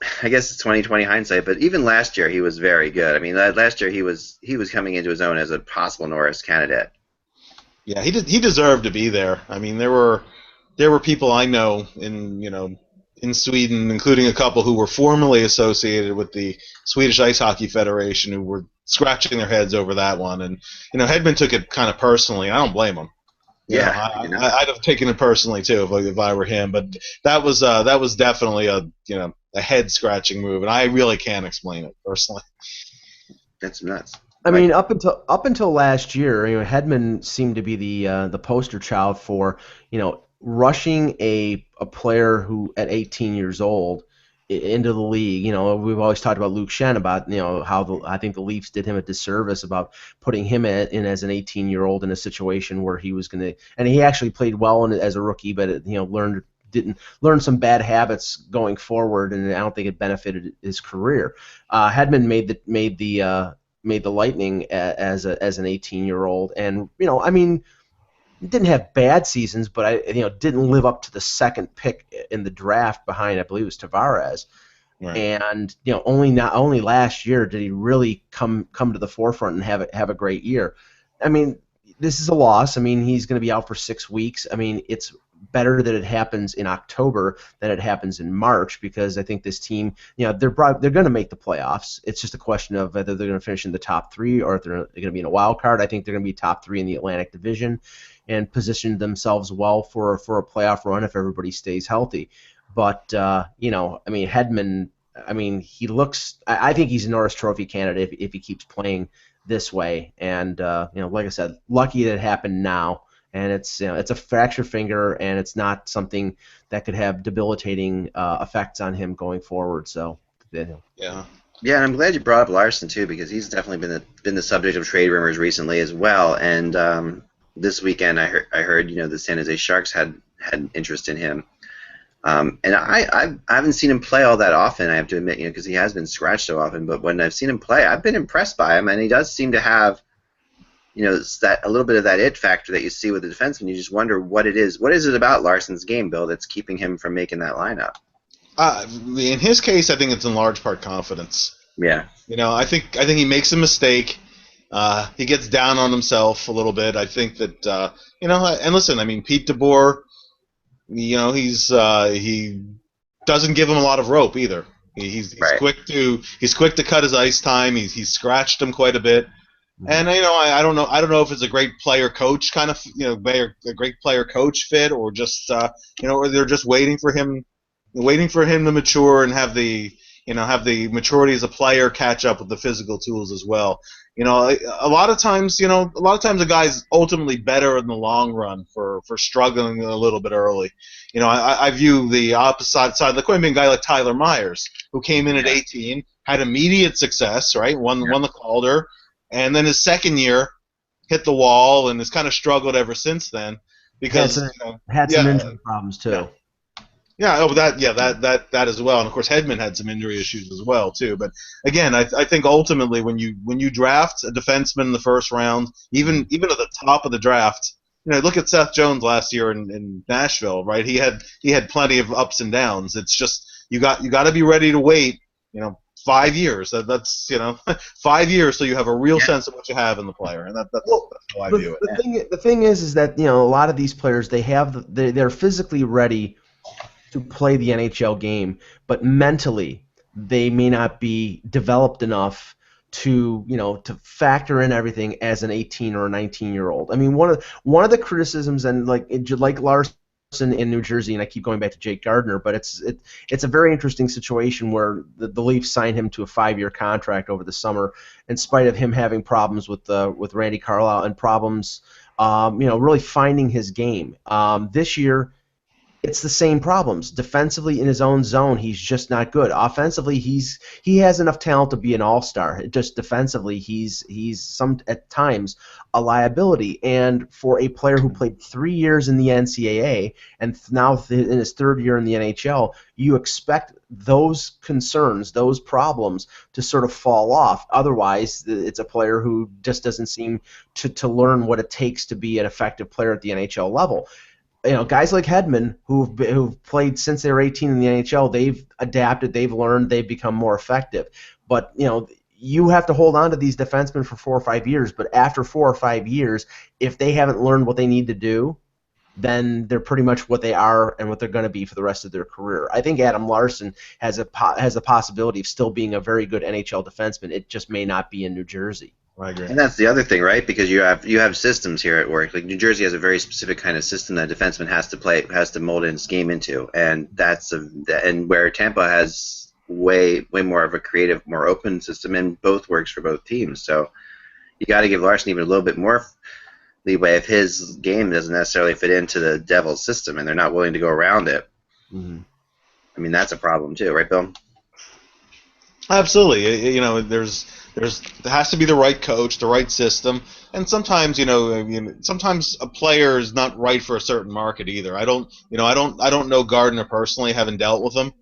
S1: it's 20/20 hindsight, but even last year he was very good. I mean, last year he was coming into his own as a possible Norris candidate.
S3: Yeah, he deserved to be there. I mean, there were people I know in in Sweden, including a couple who were formerly associated with the Swedish Ice Hockey Federation, who were scratching their heads over that one. And Hedman took it kind of personally. I don't blame him. I'd have taken it personally too if I were him. But that was definitely a head scratching move, and I really can't explain it personally.
S1: That's nuts.
S2: I mean, up until last year, Hedman seemed to be the poster child for rushing a player who at 18 years old into the league. We've always talked about Luke Shen, about how I think the Leafs did him a disservice about putting him in as an 18-year-old in a situation where he was going to, and he actually played well as a rookie, but didn't learn some bad habits going forward, and I don't think it benefited his career. Hedman made the Lightning as an 18-year-old, and didn't have bad seasons, but didn't live up to the second pick in the draft behind, I believe it was Tavares. Right. And only last year did he really come to the forefront and have a great year. I mean, this is a loss. I mean, he's going to be out for 6 weeks. I mean, it's better that it happens in October than it happens in March, because I think this team, they're going to make the playoffs. It's just a question of whether they're going to finish in the top 3 or if they're going to be in a wild card. I think they're going to be top 3 in the Atlantic Division and position themselves well for a playoff run if everybody stays healthy. But Hedman, he looks. I think he's a Norris Trophy candidate if he keeps playing this way. And like I said, lucky that it happened now. And it's a fractured finger, and it's not something that could have debilitating effects on him going forward. So,
S1: yeah, and I'm glad you brought up Larson too, because he's definitely been the subject of trade rumors recently as well. And this weekend, I heard the San Jose Sharks had interest in him. And I haven't seen him play all that often, I have to admit, because he has been scratched so often. But when I've seen him play, I've been impressed by him, and he does seem to have. That a little bit of that it factor that you see with the defenseman. You just wonder what it is. What is it about Larson's game, Bill, that's keeping him from making that lineup?
S3: In his case, I think it's in large part confidence.
S1: Yeah.
S3: I think he makes a mistake. He gets down on himself a little bit. I think that and listen, Pete DeBoer, he doesn't give him a lot of rope either. He's right. quick to cut his ice time. He's scratched him quite a bit. And I don't know if it's a great player coach kind of a great player coach fit, or just or they're just waiting for him to mature and have the maturity as a player catch up with the physical tools as well. A lot of times a guy's ultimately better in the long run for struggling a little bit early. I view the opposite side of the coin being a guy like Tyler Myers, who came in at 18, had immediate success, right? Won the Calder. And then his second year hit the wall and has kind of struggled ever since then, because
S2: had some injury problems too.
S3: That as well. And of course Hedman had some injury issues as well too. But again, I think ultimately when you draft a defenseman in the first round, even at the top of the draft, look at Seth Jones last year in Nashville, right? He had plenty of ups and downs. It's just you got to be ready to wait. 5 years. That's 5 years, so you have a real sense of what you have in the player, and that's how I view it.
S2: The thing is that a lot of these players they're physically ready to play the NHL game, but mentally they may not be developed enough to to factor in everything as an 18 or a 19-year-old. I mean, one of the criticisms, and like Larson in New Jersey, and I keep going back to Jake Gardner, but it's a very interesting situation where the Leafs signed him to a 5-year contract over the summer, in spite of him having problems with Randy Carlyle and problems, really finding his game. This year, it's the same problems. Defensively, in his own zone, he's just not good. Offensively, he has enough talent to be an all-star. Just defensively, he's at times a liability. And for a player who played 3 years in the NCAA and now in his third year in the NHL, you expect those concerns, those problems, to sort of fall off. Otherwise, it's a player who just doesn't seem to learn what it takes to be an effective player at the NHL level. Guys like Hedman, who've played since they were 18 in the NHL, they've adapted, they've learned, they've become more effective. But you have to hold on to these defensemen for 4 or 5 years. But after 4 or 5 years, if they haven't learned what they need to do, then they're pretty much what they are and what they're going to be for the rest of their career. I think Adam Larson has a possibility of still being a very good NHL defenseman. It just may not be in New Jersey.
S3: I agree.
S1: And that's the other thing, right? Because you have systems here at work. Like New Jersey has a very specific kind of system that a defenseman has to mold his game into, and where Tampa has way more of a creative, more open system, and both works for both teams. So you got to give Larson even a little bit more leeway if his game doesn't necessarily fit into the Devils' system, and they're not willing to go around it.
S2: Mm-hmm.
S1: I mean, that's a problem too, right, Bill?
S3: Absolutely. There has to be the right coach, the right system, and sometimes sometimes a player is not right for a certain market either. I don't know Gardner personally, haven't dealt with him,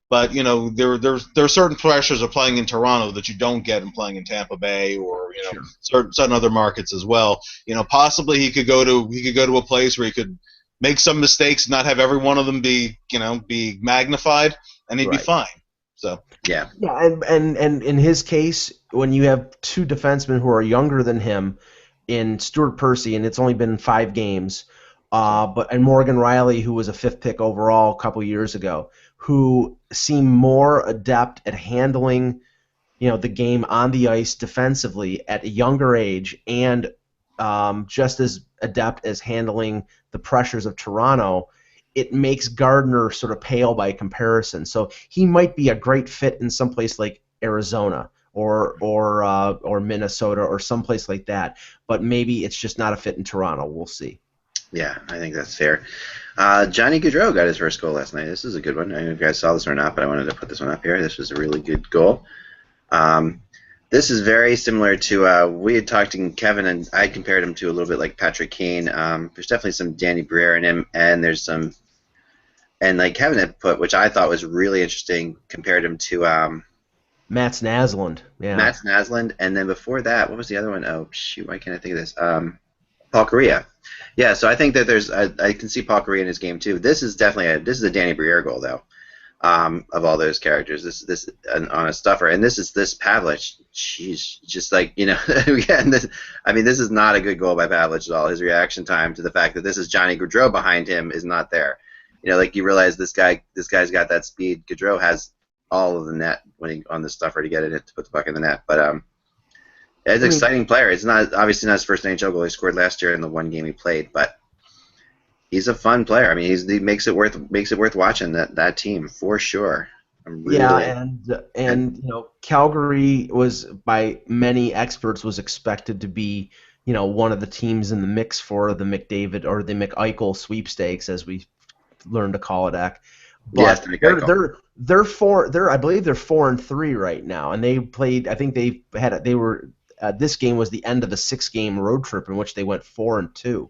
S3: but there are certain pressures of playing in Toronto that you don't get in playing in Tampa Bay or certain other markets as well. Possibly he could go to a place where he could make some mistakes, not have every one of them be magnified, and he'd be fine. So
S2: yeah, and in his case, when you have two defensemen who are younger than him, in Stuart Percy, and it's only been 5 games, and Morgan Riley, who was a 5th pick overall a couple years ago, who seem more adept at handling, the game on the ice defensively at a younger age, and just as adept as handling the pressures of Toronto. It makes Gardner sort of pale by comparison. So he might be a great fit in some place like Arizona or Minnesota or someplace like that. But maybe it's just not a fit in Toronto. We'll see.
S1: Yeah, I think that's fair. Johnny Gaudreau got his first goal last night. This is a good one. I don't know if you guys saw this or not, but I wanted to put this one up here. This was a really good goal. This is very similar to we had talked to Kevin, and I compared him to a little bit like Patrick Kane. There's definitely some Danny Briere in him, and there's some, and like Kevin had put, which I thought was really interesting, compared him to
S2: Mats Naslund. Yeah.
S1: Mats Naslund, and then before that, what was the other one? Oh shoot, why can't I think of this? Paul Kariya. Yeah, so I think that I can see Paul Kariya in his game too. This is definitely a Danny Briere goal though. Of all those characters, this on a stuffer, and this Pavlich. She's just like again. This is not a good goal by Pavlich at all. His reaction time to the fact that this is Johnny Gaudreau behind him is not there. Like you realize this guy's got that speed. Gaudreau has all of the net on the stuffer to get it to put the puck in the net, but it's an exciting player. It's obviously not his first NHL goal. He scored last year in the one game he played, but he's a fun player. I mean, he makes it worth watching that team for sure.
S2: And Calgary was by many experts was expected to be one of the teams in the mix for the McDavid or the McEichel sweepstakes, as we learned to call it, Ak. But
S1: yes,
S2: they're 4. I believe they're 4-3 right now, and they played. I think they were. This game was the end of the 6-game road trip in which they went 4-2.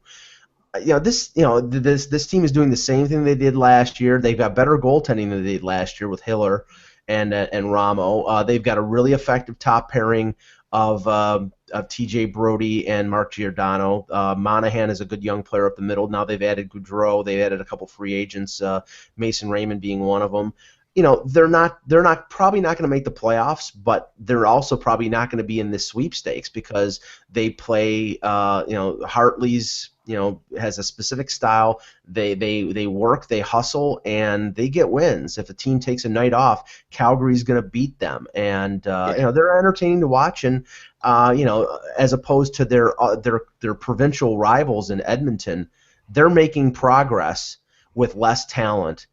S2: This team is doing the same thing they did last year. They've got better goaltending than they did last year with Hiller and Ramo. They've got a really effective top pairing of T.J. Brody and Mark Giordano. Monahan is a good young player up the middle. Now they've added Gaudreau. They've added a couple free agents, Mason Raymond being one of them. They're probably not going to make the playoffs, but they're also probably not going to be in this sweepstakes because they play. Hartley's has a specific style. They work, they hustle, and they get wins. If a team takes a night off, Calgary's going to beat them, and they're entertaining to watch. And as opposed to their provincial rivals in Edmonton, they're making progress with less talent.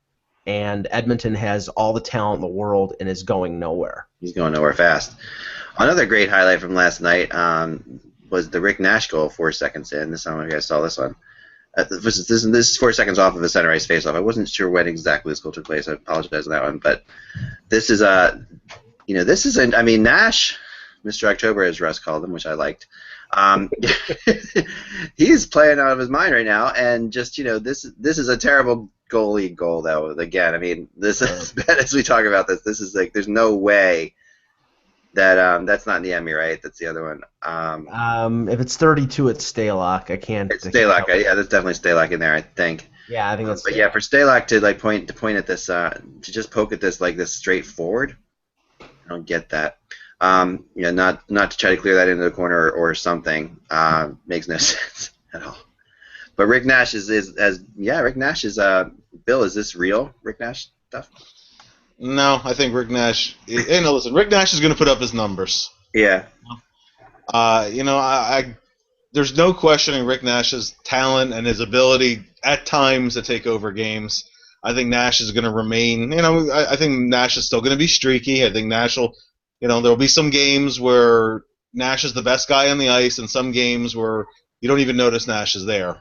S2: And Edmonton has all the talent in the world and is going nowhere.
S1: He's going nowhere fast. Another great highlight from last night was the Rick Nash goal 4 seconds in. I don't know if you guys saw this one. This is 4 seconds off of a center ice faceoff. I wasn't sure when exactly this goal took place. I apologize on that one. But this is Nash, Mr. October, as Russ called him, which I liked. He's playing out of his mind right now, and just this is a terrible goalie goal though. Again, this is as we talk about this is like there's no way that that's not Niemi, right? That's the other one.
S2: If it's 32, it's Stalock. I can't.
S1: It's Stalock. Yeah, there's definitely Stalock in there, I think.
S2: Yeah, I think that's.
S1: But yeah, for Stalock to point at this, to just poke at this like this straight forward, I don't get that. Not to try to clear that into the corner or something makes no sense at all. But Rick Nash Rick Nash is Bill. Is this real Rick Nash stuff?
S3: No, I think Rick Nash. No, listen, Rick Nash is going to put up his numbers.
S1: Yeah.
S3: There's no questioning Rick Nash's talent and his ability at times to take over games. I think Nash is going to remain. I think Nash is still going to be streaky. I think Nash will. There will be some games where Nash is the best guy on the ice, and some games where you don't even notice Nash is there.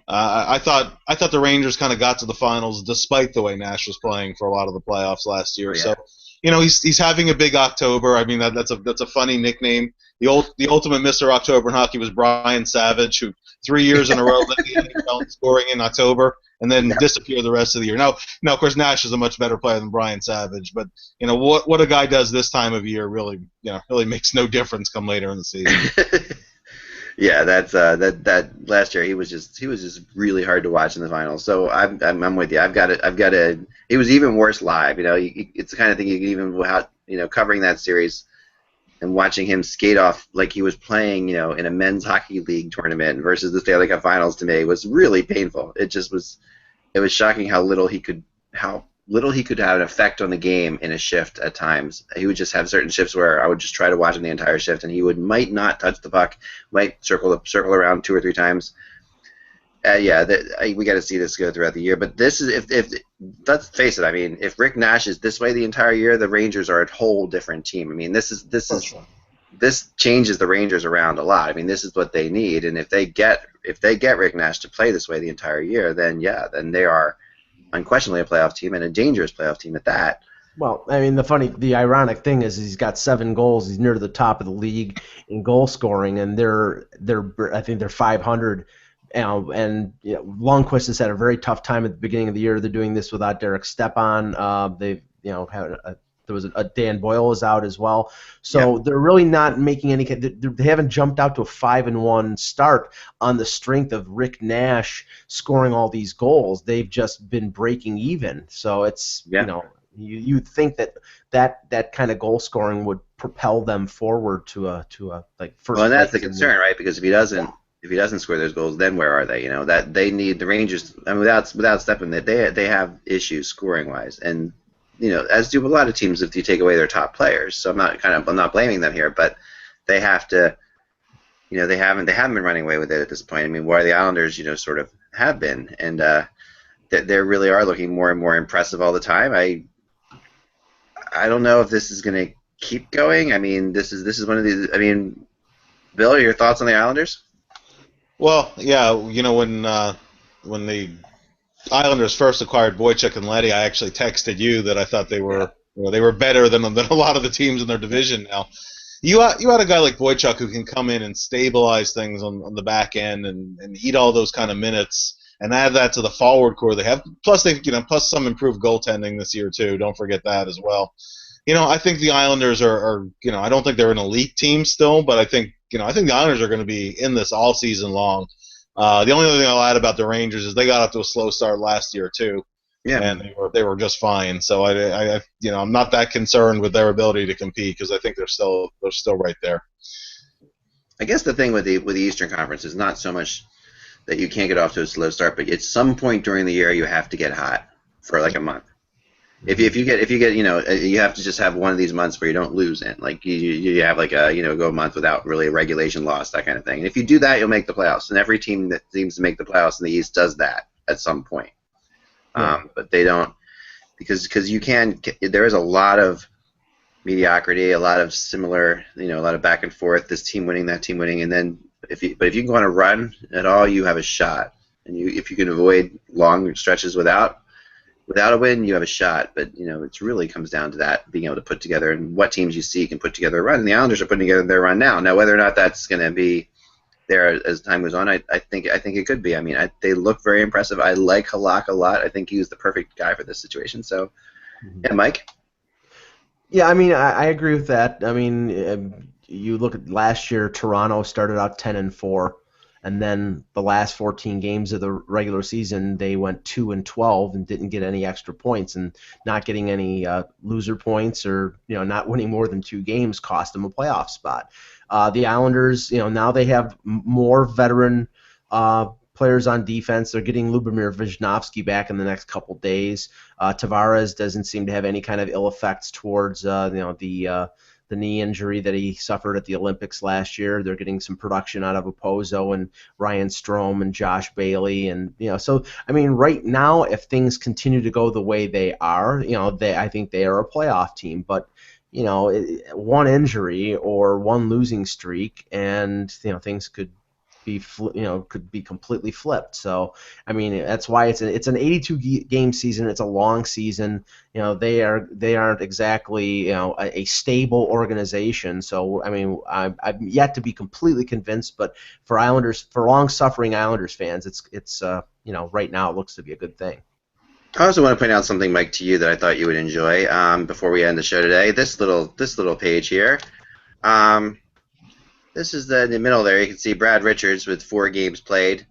S3: I thought the Rangers kind of got to the finals despite the way Nash was playing for a lot of the playoffs last year.
S1: Yeah.
S3: So, he's having a big October. I mean, that's a funny nickname. The ultimate Mr. October in hockey was Brian Savage, who 3 years in a row led the NHL in scoring in October and then disappeared the rest of the year. Now, of course, Nash is a much better player than Brian Savage, but what a guy does this time of year really makes no difference come later in the season.
S1: Yeah, that's that last year he was just really hard to watch in the finals. So I'm with you. I've got it. It was even worse live. It's the kind of thing you can even without covering that series and watching him skate off like he was playing in a men's hockey league tournament versus the Stanley Cup Finals to me was really painful. It was shocking how little he could have an effect on the game in a shift at times. He would just have certain shifts where I would just try to watch him the entire shift, and he might not touch the puck, might circle around 2 or 3 times. We got to see this go throughout the year. But this is if let's face it. I mean, if Rick Nash is this way the entire year, the Rangers are a whole different team. I mean, this changes the Rangers around a lot. I mean, this is what they need, and if they get Rick Nash to play this way the entire year, then they are unquestionably a playoff team and a dangerous playoff team at that.
S2: Well, I mean, the ironic thing is he's got 7 goals. He's near the top of the league in goal scoring, and I think they're 500. And Lundqvist has had a very tough time at the beginning of the year. They're doing this without Derek Stepan. They've there was a Dan Boyle is out as well. So they're really not making any. They haven't jumped out to a 5-1 start on the strength of Rick Nash scoring all these goals. They've just been breaking even. So it's you think that kind of goal scoring would propel them forward to a first.
S1: Well, and that's the concern, right? Because if he doesn't score those goals, then where are they? That they need the Rangers. I mean, without stepping that they have issues scoring wise, and as do a lot of teams if you take away their top players. So I'm not blaming them here, but they have to. They haven't been running away with it at this point. I mean, where the Islanders sort of have been, and they really are looking more and more impressive all the time. I don't know if this is going to keep going. I mean, this is one of these. I mean, Bill, your thoughts on the Islanders?
S3: Well, yeah, when the Islanders first acquired Boychuk and Leddy, I actually texted you that I thought they were better than a lot of the teams in their division now. You had a guy like Boychuk who can come in and stabilize things on the back end and eat all those kind of minutes and add that to the forward core they have. Plus plus some improved goaltending this year too. Don't forget that as well. I think the Islanders are I don't think they're an elite team still, but I think the Islanders are going to be in this all season long. The only other thing I'll add about the Rangers is they got off to a slow start last year too, and they were just fine. So I'm not that concerned with their ability to compete because I think they're still right there.
S1: I guess the thing with the Eastern Conference is not so much that you can't get off to a slow start, but at some point during the year you have to get hot for like a month. If you get you have to just have one of these months where you don't lose in, like you have like go a month without really a regulation loss, that kind of thing. And if you do that, you'll make the playoffs. And every team that seems to make the playoffs in the East does that at some point. But they don't because you can. There is a lot of mediocrity, a lot of similar, a lot of back and forth. This team winning, that team winning, and then if you can go on a run at all, you have a shot. And if you can avoid long stretches without a win, you have a shot. But it really comes down to that, being able to put together and what teams you see can put together a run. And the Islanders are putting together their run now. Now, whether or not that's going to be there as time goes on, I think it could be. I mean, they look very impressive. I like Halak a lot. I think he was the perfect guy for this situation. So, yeah, Mike.
S2: Yeah, I mean, I agree with that. I mean, you look at last year, Toronto started out 10-4. And then the last 14 games of the regular season, they went 2-12 and didn't get any extra points, and not getting any loser points or not winning more than 2 games cost them a playoff spot. The Islanders, now they have more veteran players on defense. They're getting Lubomir Wisnowski back in the next couple days. Tavares doesn't seem to have any kind of ill effects towards the knee injury that he suffered at the Olympics last year. They're getting some production out of Opozo and Ryan Strome and Josh Bailey, and so I mean, right now, if things continue to go the way they are, I think they are a playoff team. But one injury or one losing streak, and things could be completely flipped. So I mean, that's why it's an 82 game season. It's a long season. They aren't exactly a stable organization. So I mean, I'm yet to be completely convinced. But for long-suffering Islanders fans, it's right now it looks to be a good thing.
S1: I also want to point out something, Mike, to you that I thought you would enjoy before we end the show today. This little page here. This is in the middle there. You can see Brad Richards with 4 games played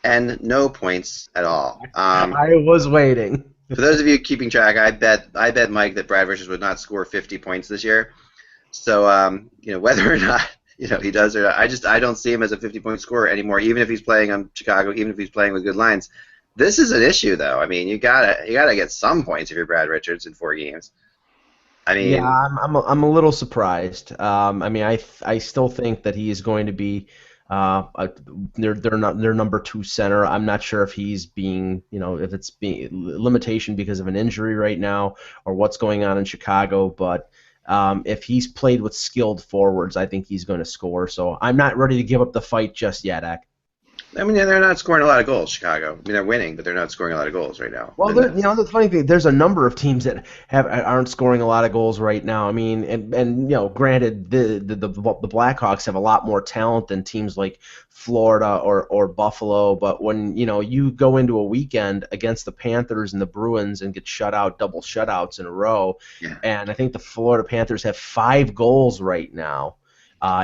S1: and no points at all.
S2: I was waiting.
S1: For those of you keeping track, I bet Mike that Brad Richards would not score 50 points this year. So whether or not he does or not, I don't see him as a 50-point scorer anymore. Even if he's playing on Chicago, even if he's playing with good lines. This is an issue, though. I mean, you gotta get some points if you're Brad Richards in 4 games. I mean,
S2: yeah, I'm a little surprised. I mean, I still think that he is going to be their number 2 center. I'm not sure if he's being if it's being limitation because of an injury right now or what's going on in Chicago, but. If he's played with skilled forwards, I think he's going to score. So I'm not ready to give up the fight just yet, Eck.
S1: I mean, they're not scoring a lot of goals, Chicago. I mean, they're winning, but they're not scoring a lot of goals right now.
S2: Well, the funny thing, there's a number of teams that aren't scoring a lot of goals right now. I mean, and granted, the Blackhawks have a lot more talent than teams like Florida or Buffalo. But when you go into a weekend against the Panthers and the Bruins and get shut out, double shutouts in a row, and I think the Florida Panthers have 5 goals right now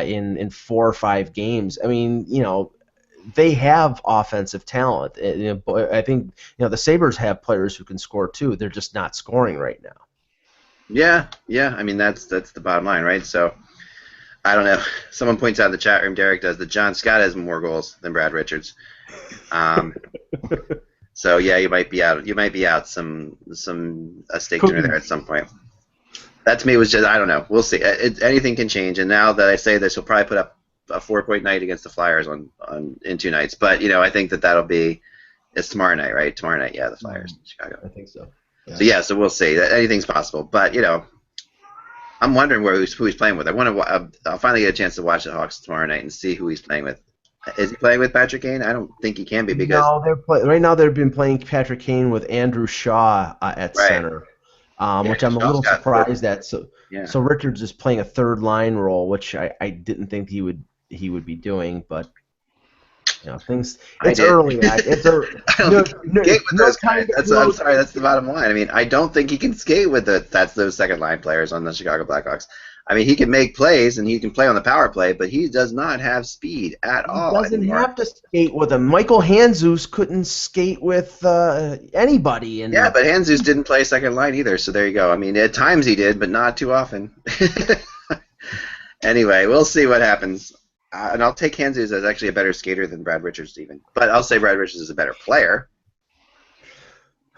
S2: in 4 or 5 games. I mean, they have offensive talent. I think the Sabres have players who can score too. They're just not scoring right now.
S1: Yeah. I mean, that's the bottom line, right? So I don't know. Someone points out in the chat room, Derek does, that John Scott has more goals than Brad Richards. So yeah, you might be out. You might be out a steak dinner there at some point. That to me was just, I don't know. We'll see. Anything can change. And now that I say this, he'll probably put up a 4-point night against the Flyers in 2 nights. But I think it's tomorrow night, right? Tomorrow night, yeah, the Flyers in Chicago.
S2: I think so.
S1: Yeah. So we'll see. Anything's possible. But I'm wondering who he's playing with. I'll finally get a chance to watch the Hawks tomorrow night and see who he's playing with. Is he playing with Patrick Kane? I don't think he can be because
S2: right now they've been playing Patrick Kane with Andrew Shaw at center. Which I'm a little surprised at. So Richards is playing a 3rd line role, which I didn't think he would be doing, but things. It's early. It's early.
S1: I'm sorry. That's the bottom line. I mean, I don't think he can skate with those 2nd line players on the Chicago Blackhawks. I mean, he can make plays and he can play on the power play, but he does not have speed at all.
S2: He doesn't have to skate with him. Michael Handzus couldn't skate with anybody.
S1: Yeah, but Handzus didn't play 2nd line either, so there you go. I mean, at times he did, but not too often. Anyway, we'll see what happens. And I'll take Handzus as actually a better skater than Brad Richards even. But I'll say Brad Richards is a better player.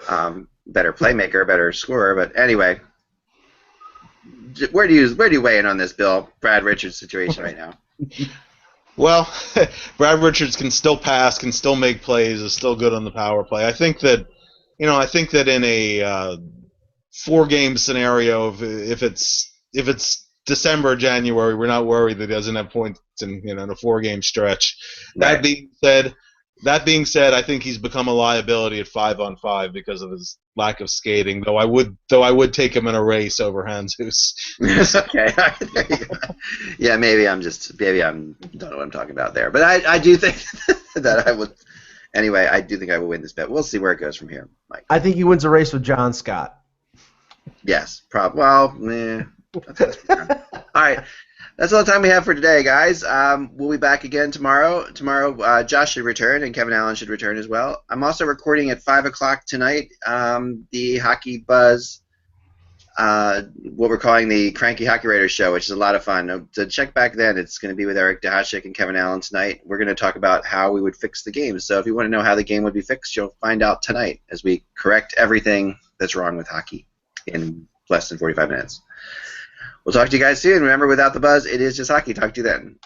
S1: Better playmaker, better scorer. But anyway, where do you weigh in on this, Bill? Brad Richards' situation right now.
S3: Well, Brad Richards can still pass, can still make plays, is still good on the power play. I think that in a 4-game scenario, if it's December, January, we're not worried that he doesn't have points in a 4-game stretch. Right. That being said, I think he's become a liability at 5-on-5 because of his lack of skating. Though I would take him in a race over Handzus.
S1: Okay, there you go. Yeah, maybe I don't know what I'm talking about there, but I do think that I would. Anyway, I do think I will win this bet. We'll see where it goes from here, Mike.
S2: I think he wins a race with John Scott.
S1: Yes, Well, all right. That's all the time we have for today, guys. We'll be back again tomorrow. Tomorrow, Josh should return, and Kevin Allen should return as well. I'm also recording at 5 o'clock tonight the Hockey Buzz what we're calling the Cranky Hockey Writers Show, which is a lot of fun. To check back then, it's going to be with Eric Dahashik and Kevin Allen tonight. We're going to talk about how we would fix the game. So if you want to know how the game would be fixed, you'll find out tonight as we correct everything that's wrong with hockey in less than 45 minutes. We'll talk to you guys soon. Remember, without the buzz, it is just hockey. Talk to you then.